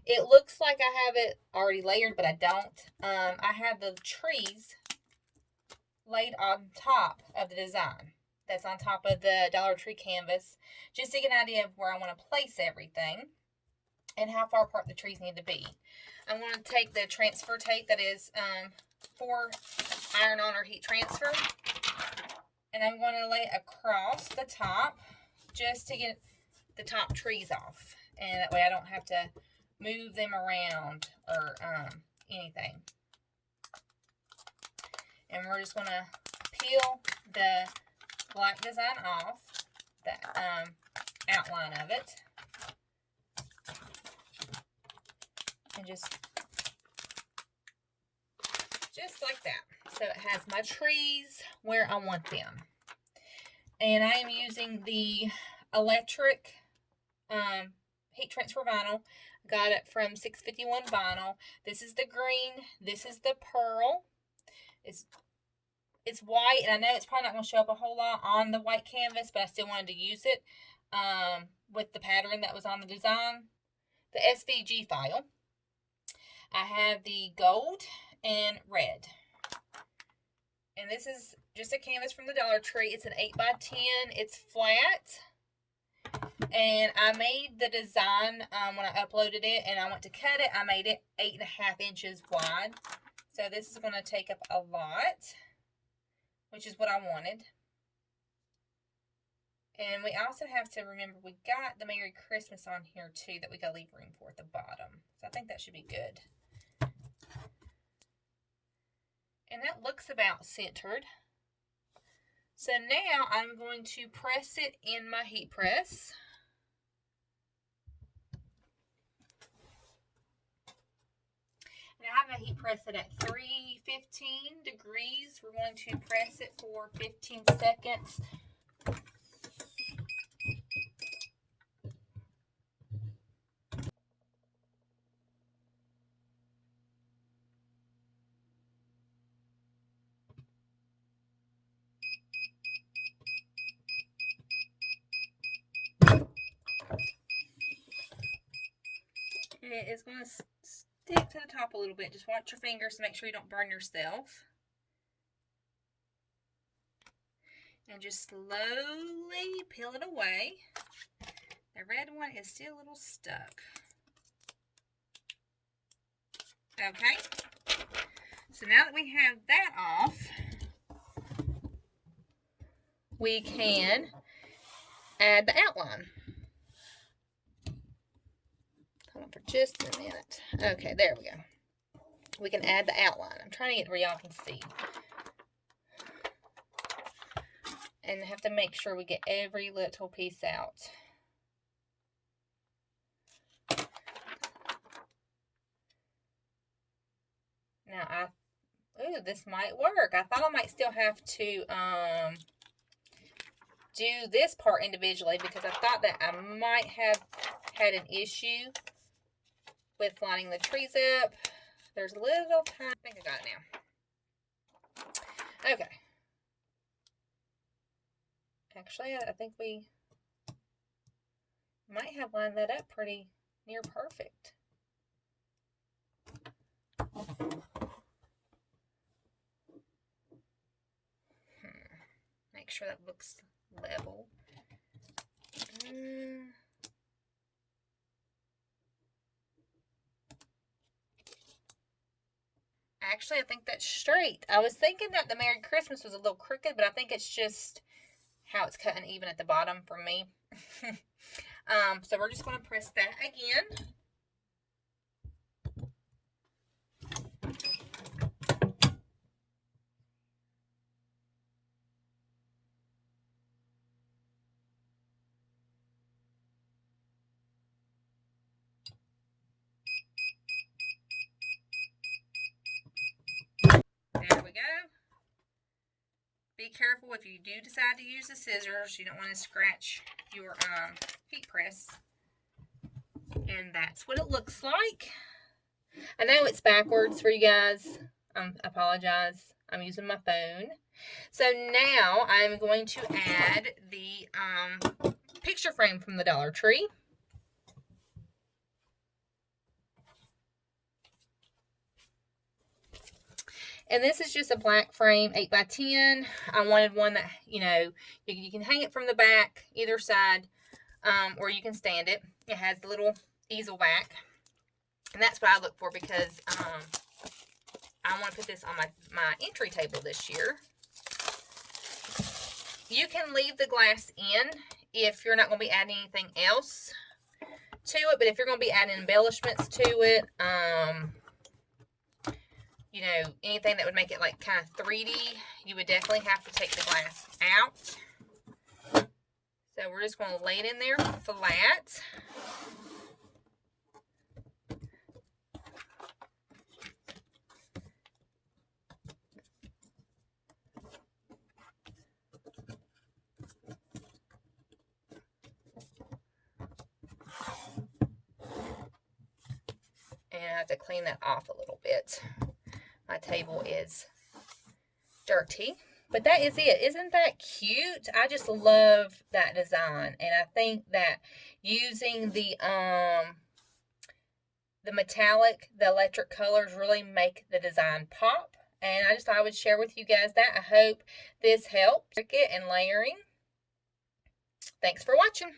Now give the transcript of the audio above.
It looks like I have it already layered, but I don't. I have the trees laid on top of the design that's on top of the Dollar Tree canvas, just to get an idea of where I want to place everything and how far apart the trees need to be. I'm going to take the transfer tape that is for iron-on or heat transfer, and I'm going to lay it across the top just to get the top trees off, and that way I don't have to move them around or anything. And we're just going to peel the black design off, the outline of it, and just like that. So it has my trees where I want them. And I am using the electric heat transfer vinyl. Got it from 651 Vinyl. This is the green. This is the pearl. It's white, and I know it's probably not going to show up a whole lot on the white canvas, but I still wanted to use it with the pattern that was on the design. The SVG file. I have the gold and red. And this is just a canvas from the Dollar Tree. It's an 8x10. It's flat. And I made the design when I uploaded it, and I went to cut it. I made it 8.5 inches wide. So this is going to take up a lot, which is what I wanted. And we also have to remember we got the Merry Christmas on here too that we got to leave room for at the bottom. So I think that should be good. And that looks about centered. So now I'm going to press it in my heat press. And I have my heat press set at 315 degrees. We're going to press it for 15 seconds. It is going to stick to the top a little bit. Just watch your fingers to make sure you don't burn yourself. And just slowly peel it away. The red one is still a little stuck. Okay. So now that we have that off, we can add the outline. Hold on for just a minute. Okay, there we go. We can add the outline. I'm trying to get where y'all can see. And have to make sure we get every little piece out. Now, this might work. I thought I might still have to do this part individually because I thought that I might have had an issue with lining the trees up. There's a little time. I think I got it now. Okay. Actually, I think we might have lined that up pretty near perfect. Make sure that looks level. Actually, I think that's straight. I was thinking that the Merry Christmas was a little crooked, but I think it's just how it's cut uneven at the bottom for me. So we're just going to press that again. There we go. Be careful if you do decide to use the scissors. You don't want to scratch your heat press. And that's what it looks like. I know it's backwards for you guys. I apologize. I'm using my phone. So now I'm going to add the picture frame from the Dollar Tree. And this is just a black frame, 8x10. I wanted one that, you know, you can hang it from the back, either side, or you can stand it. It has the little easel back. And that's what I look for because I want to put this on my entry table this year. You can leave the glass in if you're not going to be adding anything else to it, but if you're going to be adding embellishments to it, you know, anything that would make it like kind of 3D, you would definitely have to take the glass out. So we're just going to lay it in there flat. And I have to clean that off a little bit. My table is dirty. But that is it. Isn't that cute? I just love that design. And I think that using the metallic, the electric colors really make the design pop. And I just thought I would share with you guys that. I hope this helped. And layering. Thanks for watching.